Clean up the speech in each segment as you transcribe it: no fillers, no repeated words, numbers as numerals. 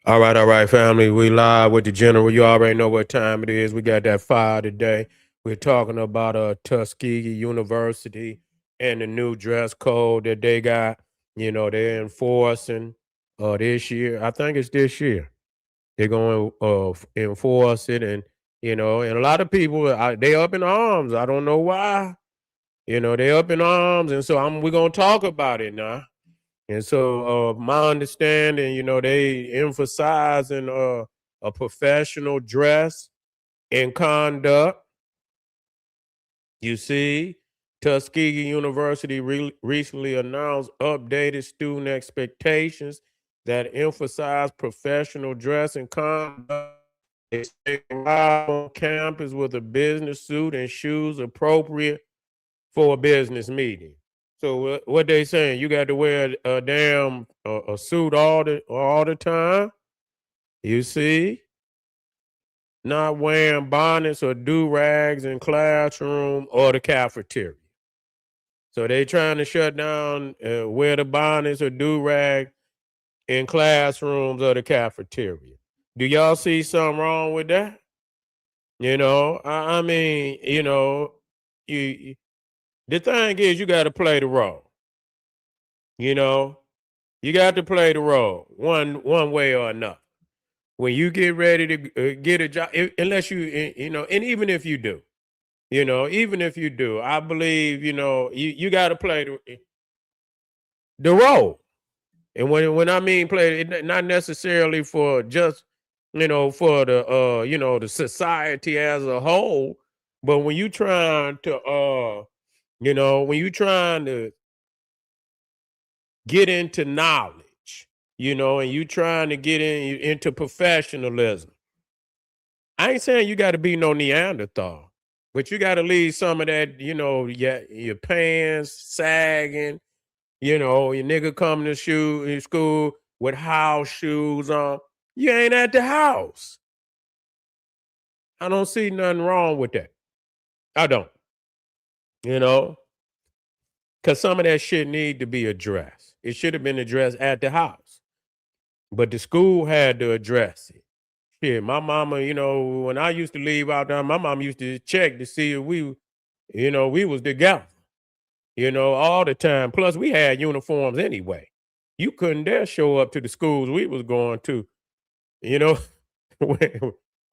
All right, family. We live with the general. You already know what time it is. We got that fire today. We're talking about Tuskegee University and the new dress code that they got. They're enforcing this year. I think it's this year. They're going to enforce it, and a lot of people they up in arms. I don't know why. They up in arms, and so we're gonna talk about it now. And so, my understanding, they emphasizing a professional dress and conduct. You see, Tuskegee University recently announced updated student expectations that emphasize professional dress and conduct. They say arrive on campus with a business suit and shoes appropriate for a business meeting. So what they saying? You got to wear a damn a suit all the time. You see, not wearing bonnets or do rags in classroom or the cafeteria. So they trying to shut down wear the bonnets or do rag in classrooms or the cafeteria. Do y'all see something wrong with that? I mean, you the thing is you got to play the role. You know, You got to play the role one way or another. When you get ready to get a job, unless and even if you do, even if you do, I believe you got to play the role. And when I mean play, not necessarily for just for the society as a whole, but when you trying to when you trying to get into knowledge, and you trying to get into professionalism. I ain't saying you got to be no Neanderthal, but you got to leave some of that, your pants sagging, your nigga coming to school with house shoes on. You ain't at the house. I don't see nothing wrong with that. I don't, you know, because some of that shit need to be addressed. It should have been addressed at the house, but the school had to address it. Shit, my mama, when I used to leave out there, my mom used to check to see if we was together, all the time. Plus, we had uniforms anyway. You couldn't dare show up to the schools we was going to, you know,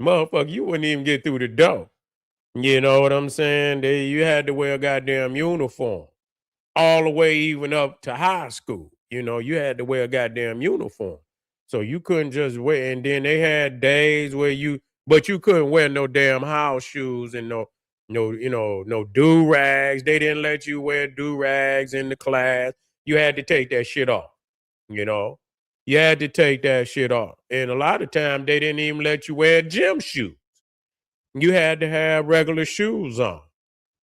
motherfucker, you wouldn't even get through the door. You know what I'm saying? You had to wear a goddamn uniform all the way even up to high school. You had to wear a goddamn uniform. So you couldn't just wear, and then they had days where but you couldn't wear no damn house shoes and no do rags. They didn't let you wear do rags in the class. You had to take that shit off. You know, you had to take that shit off. And a lot of times they didn't even let you wear gym shoes. You had to have regular shoes on.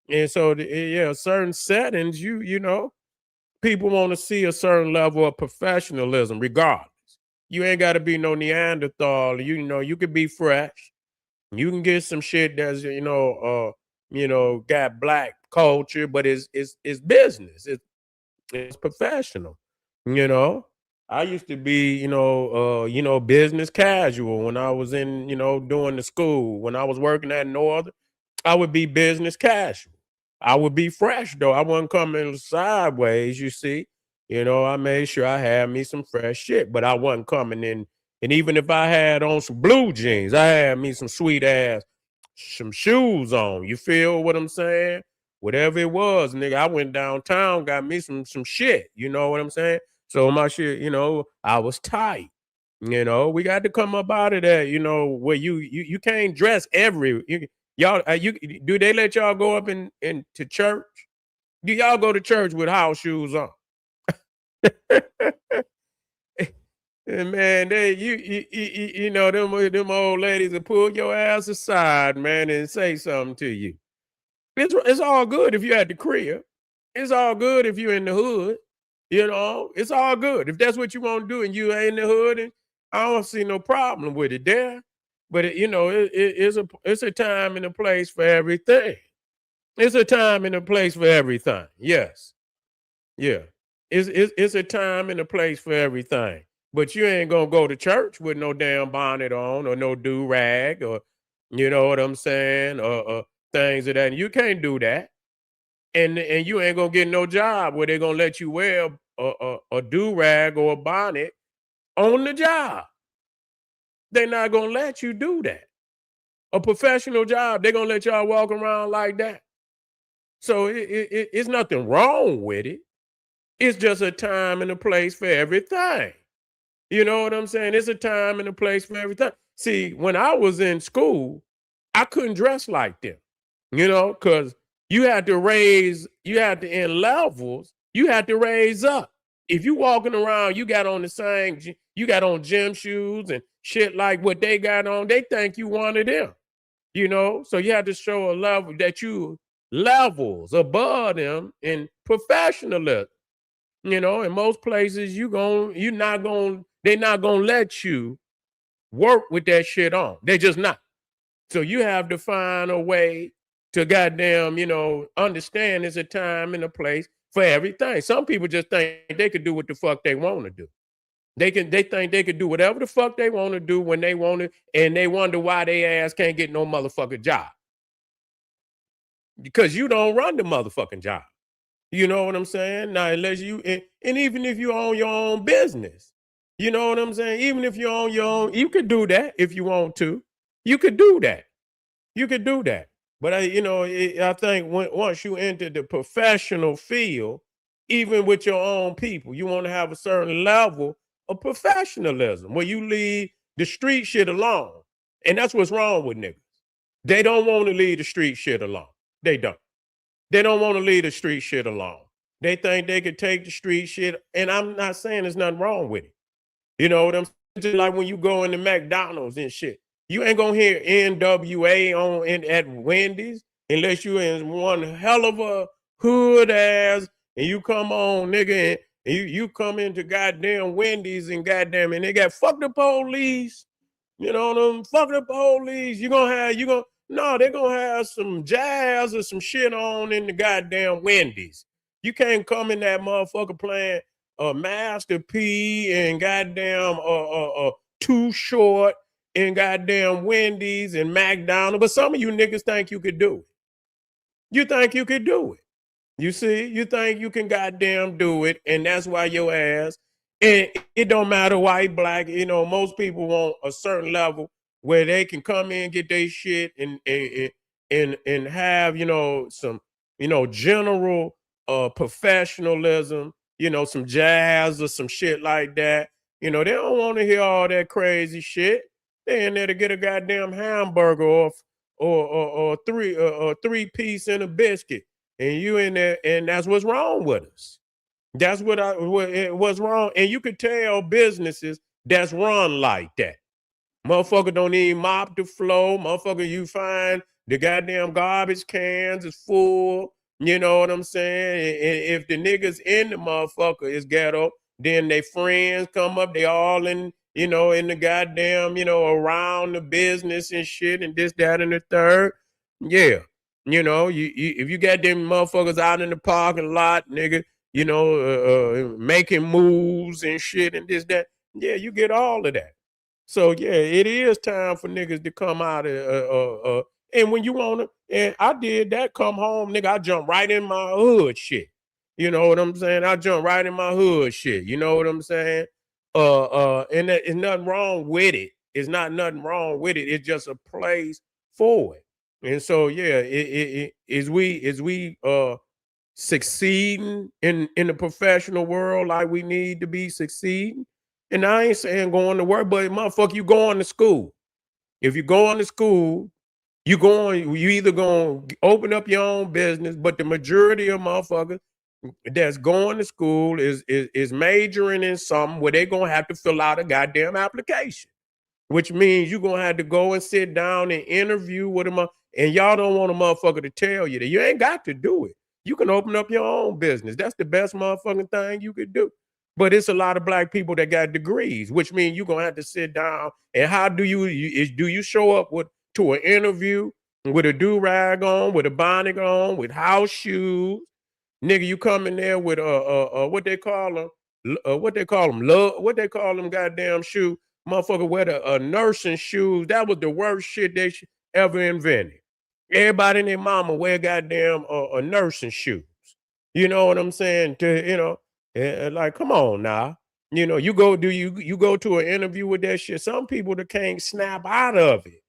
And so, yeah, certain settings, people want to see a certain level of professionalism, regardless. You ain't got to be no Neanderthal. You could be fresh. You can get some shit that's got black culture, but it's business. It's professional. You know, I used to be business casual when I was in doing the school. When I was working at Northern, I would be business casual. I would be fresh though. I wasn't coming sideways, you see. I made sure I had me some fresh shit, but I wasn't coming in. And even if I had on some blue jeans, I had me some sweet ass, some shoes on. You feel what I'm saying? Whatever it was, nigga, I went downtown, got me some shit. You know what I'm saying? So my shit, I was tight. We got to come up out of that. Where you can't dress y'all. You do they let y'all go up into church? Do y'all go to church with house shoes on? And man, them old ladies will pull your ass aside, man, and say something to you. It's all good if you at the crib. It's all good if you're in the hood. It's all good if that's what you want to do and you ain't in the hood. And I don't see no problem with it there. But it's a time and a place for everything. It's a time and a place for everything. Yes, yeah. It's a time and a place for everything. But you ain't gonna go to church with no damn bonnet on or no do-rag or you know what I'm saying, or things of that. And you can't do that. And you ain't gonna get no job where they're gonna let you wear a do-rag or a bonnet on the job. They're not gonna let you do that. A professional job, they're gonna let y'all walk around like that. So it's nothing wrong with it. It's just a time and a place for everything. You know what I'm saying? It's a time and a place for everything. See, when I was in school, I couldn't dress like them, because you had to in levels, you had to raise up. If you walking around, you got on you got on gym shoes and shit like what they got on, they think you one of them, So you had to show a level that you levels above them in professionalism. In most places they're not gonna let you work with that shit on. They're just not. So you have to find a way to goddamn, understand there's a time and a place for everything. Some people just think they could do what the fuck they want to do. They think they could do whatever the fuck they want to do when they want to, and they wonder why they ass can't get no motherfucking job. Because you don't run the motherfucking job. You know what I'm saying? Now, unless and even if you own your own business, you know what I'm saying? Even if you own your own, you could do that if you want to. You could do that. You could do that. But I think once you enter the professional field, even with your own people, you want to have a certain level of professionalism where you leave the street shit alone. And that's what's wrong with niggas. They don't want to leave the street shit alone. They don't. They don't want to leave the street shit alone. They think they could take the street shit, and I'm not saying there's nothing wrong with it. You know what I'm saying? Just like when you go into McDonald's and shit, you ain't gonna hear NWA at Wendy's unless you in one hell of a hood ass, and you come on, nigga, and you come into goddamn Wendy's and goddamn, and they got fuck the police. Fuck the police. No, they're gonna have some jazz or some shit on in the goddamn Wendy's. You can't come in that motherfucker playing Master P and goddamn Too Short and goddamn Wendy's and McDonald's. But some of you niggas think you could do it. You think you could do it. You see, you think you can goddamn do it, and that's why your ass. And it don't matter white, black. Most people want a certain level where they can come in, get their shit, and have some general professionalism. Some jazz or some shit like that. They don't want to hear all that crazy shit. They in there to get a goddamn hamburger or three-piece and a biscuit. And you in there, and that's what's wrong with us. That's what's wrong. And you could tell businesses that's run like that. Motherfucker don't even mop the floor. Motherfucker, you find the goddamn garbage cans is full. You know what I'm saying? And if the niggas in the motherfucker is ghetto, then they friends come up. They all in the goddamn, around the business and shit and this, that, and the third. Yeah. If you got them motherfuckers out in the parking lot, nigga, making moves and shit and this, that. Yeah, you get all of that. So yeah, it is time for niggas to come out and when you want to, and I did that, come home, nigga, I jump right in my hood shit. You know what I'm saying? I jump right in my hood shit. You know what I'm saying? And there's nothing wrong with it. It's not nothing wrong with it. It's just a place for it. And so yeah, is we succeeding in the professional world like we need to be succeeding. And I ain't saying going to work, but motherfucker, you going to school. If you going to school, you either going to open up your own business, but the majority of motherfuckers that's going to school is majoring in something where they're going to have to fill out a goddamn application, which means you're going to have to go and sit down and interview with them. And y'all don't want a motherfucker to tell you that. You ain't got to do it. You can open up your own business. That's the best motherfucking thing you could do. But it's a lot of black people that got degrees, which means you're gonna have to sit down. And how do you show up to an interview with a do-rag on, with a bonnet on, with house shoes? Nigga, you come in there with what they call them, what they call them, love, what they call them, goddamn shoe, motherfucker wear the nursing shoes. That was the worst shit they ever invented. Everybody and their mama wear goddamn nursing shoes. You know what I'm saying? Like, come on now. You go to an interview with that shit. Some people that can't snap out of it.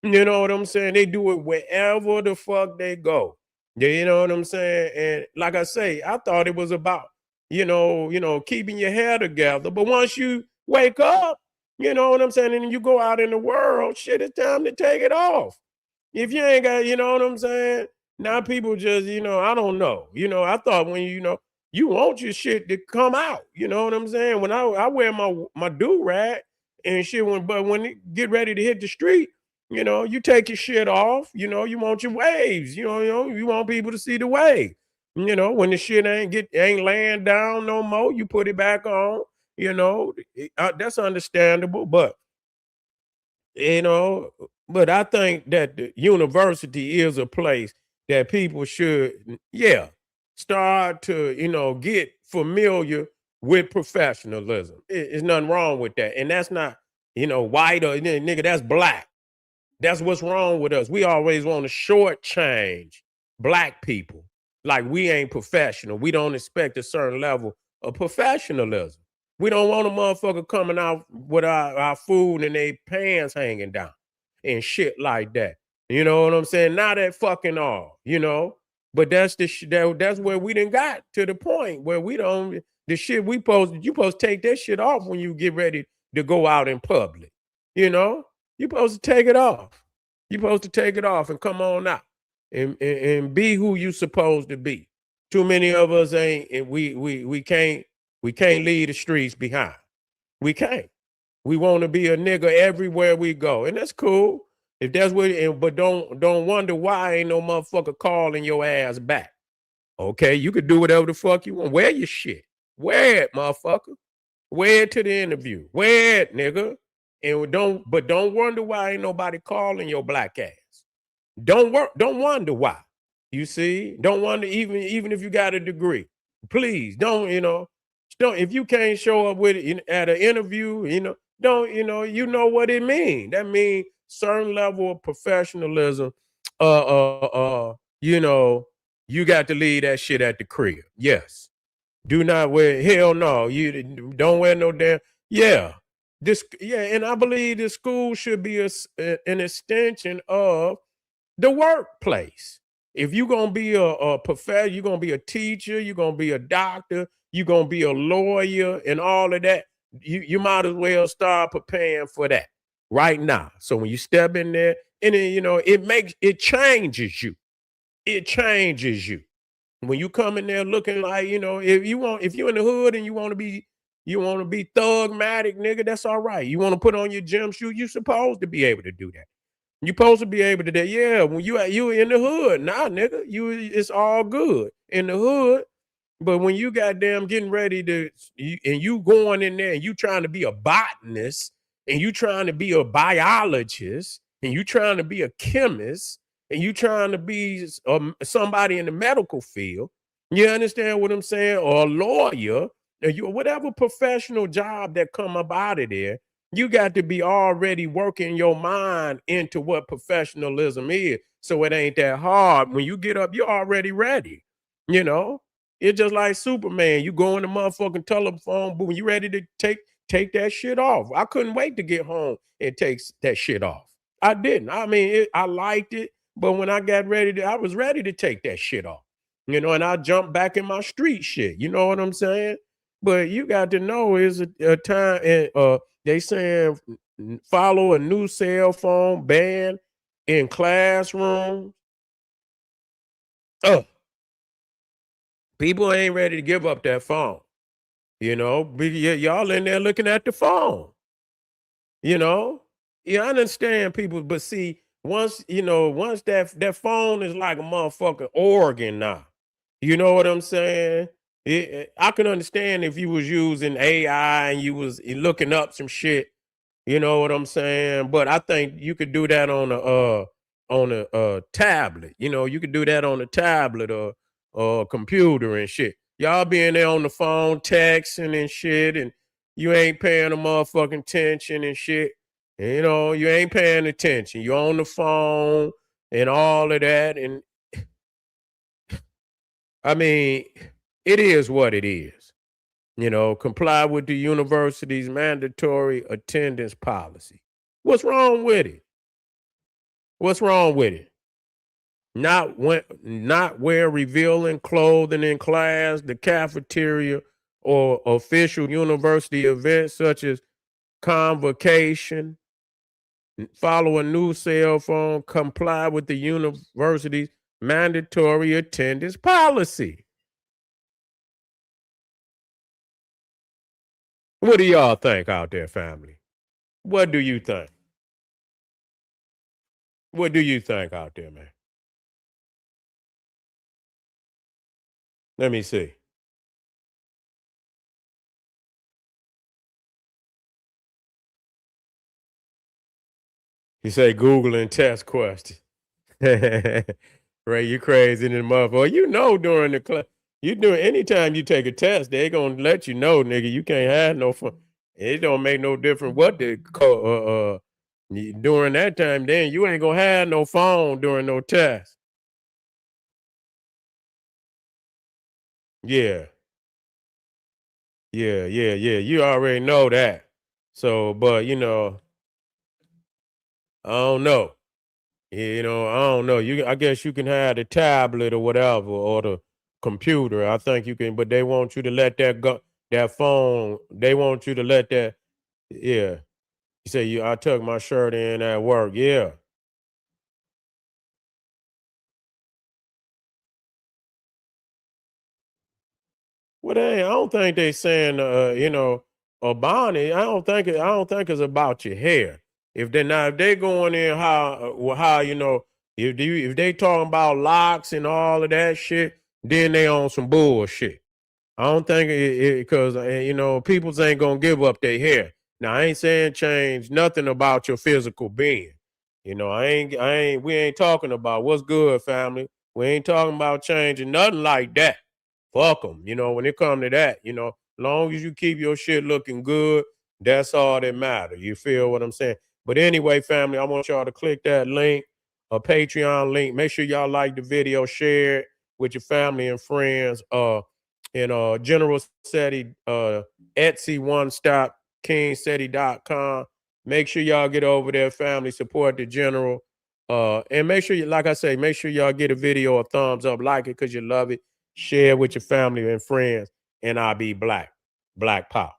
You know what I'm saying? They do it wherever the fuck they go. Yeah, you know what I'm saying? And like I say, I thought it was about, keeping your hair together. But once you wake up, you know what I'm saying, and you go out in the world, shit, it's time to take it off. If you ain't got, you know what I'm saying? Now people just, I don't know. I thought when you want your shit to come out. You know what I'm saying? When I wear my do-rag and shit, but when it get ready to hit the street, you take your shit off. You want your waves. You want people to see the wave. When the shit ain't laying down no more, you put it back on. That's understandable, but you know, but I think that the university is a place that people should, yeah, start to, get familiar with professionalism. There's nothing wrong with that. And that's not, white or nigga, that's black. That's what's wrong with us. We always want to shortchange black people like we ain't professional. We don't expect a certain level of professionalism. We don't want a motherfucker coming out with our food and they pants hanging down and shit like that. You know what I'm saying? Not that fucking all. But that's that's where we done got to the point where we don't the shit you supposed to take that shit off when you get ready to go out in public. You know? You supposed to take it off. You supposed to take it off and come on out and be who you supposed to be. Too many of us ain't and we can't leave the streets behind. We can't. We want to be a nigga everywhere we go. And that's cool. If that's what but don't wonder why ain't no motherfucker calling your ass back. Okay, you could do whatever the fuck you want. Wear your shit. Wear it, motherfucker. Wear it to the interview. Wear it, nigga. And don't wonder why ain't nobody calling your black ass. Don't wonder why. You see? Don't wonder even if you got a degree. Please don't if you can't show up with it at an interview, don't you know what it means. That means certain level of professionalism. Uh uh uh, you know, you got to leave that shit at the crib. Yes. Do not wear hell no. You don't wear no damn yeah. And I believe the school should be an extension of the workplace. If you're gonna be a professor, you're gonna be a teacher, you're gonna be a doctor, you're gonna be a lawyer, and all of that. You might as well start preparing for that right now. So when you step in there, and then it changes you. It changes you when you come in there looking like if you're in the hood and you want to be thugmatic, nigga. That's all right. You want to put on your gym shoes. You supposed to be able to do that. You supposed to be able to do that. Yeah, when you in the hood, nah, nigga, it's all good in the hood. But when you goddamn getting ready and you going in there and you trying to be a botanist and you trying to be a biologist and you trying to be a chemist and you trying to be somebody in the medical field, you understand what I'm saying? Or a lawyer, or whatever professional job that come up out of there, you got to be already working your mind into what professionalism is. So it ain't that hard. When you get up, you're already ready. You know, it's just like Superman. You go in the motherfucking telephone booth, you ready to take that shit off. I couldn't wait to get home and take that shit off. I didn't. I mean, I liked it, but when I got ready I was ready to take that shit off. And I jumped back in my street shit. You know what I'm saying? But you got to know is a time and they saying follow a new cell phone ban in classrooms. Oh, people ain't ready to give up that phone. Y'all in there looking at the phone. You know, yeah, I understand people, but see, once that phone is like a motherfucking organ now. You know what I'm saying? I can understand if you was using AI and you was looking up some shit. You know what I'm saying? But I think you could do that on a tablet. You could do that on a tablet or computer and shit. Y'all being there on the phone texting and shit, and you ain't paying a motherfucking attention and shit. And, you know, you ain't paying attention. You're on the phone and all of that. And I mean, it is what it is. You know, comply with the university's mandatory attendance policy. What's wrong with it? What's wrong with it? Not wear revealing clothing in class, the cafeteria, or official university events such as convocation, follow a new cell phone, comply with the university's mandatory attendance policy. What do y'all think out there, family? What do you think? What do you think out there, man? Let me see. You say Google and test question. Ray, you crazy in the motherfucker. You know during the class, you do anytime you take a test, they gonna let you know, nigga, you can't have no fun. It don't make no difference what the during that time, then you ain't gonna have no phone during no test. Yeah, yeah. You already know that. So, but you know, I don't know. You know, I don't know. I guess you can have the tablet or whatever or the computer. I think you can, but they want you to let that go. That phone. They want you to let that. Yeah. You say you. I tuck my shirt in at work. Yeah. Well, I don't think they saying. You know, a bonnet. I don't think it's about your hair. If they going in how you know if they talking about locks and all of that shit, then they on some bullshit. I don't think it because you know peoples ain't gonna give up their hair. Now I ain't saying change nothing about your physical being. You know we ain't talking about what's good, family. We ain't talking about changing nothing like that. Fuck them. You know when it come to that, you know, long as you keep your shit looking good, that's all that matter. You feel what I'm saying? But anyway, family, I want y'all to click that link, a Patreon link. Make sure y'all like the video, share it with your family and friends. And General Seti, Etsy one stop, kingseti.com. Make sure y'all get over there, family, support the general. And make sure you, like I say, make sure y'all get a video a thumbs up, like it because you love it, share with your family and friends, and I'll be black. Black Power.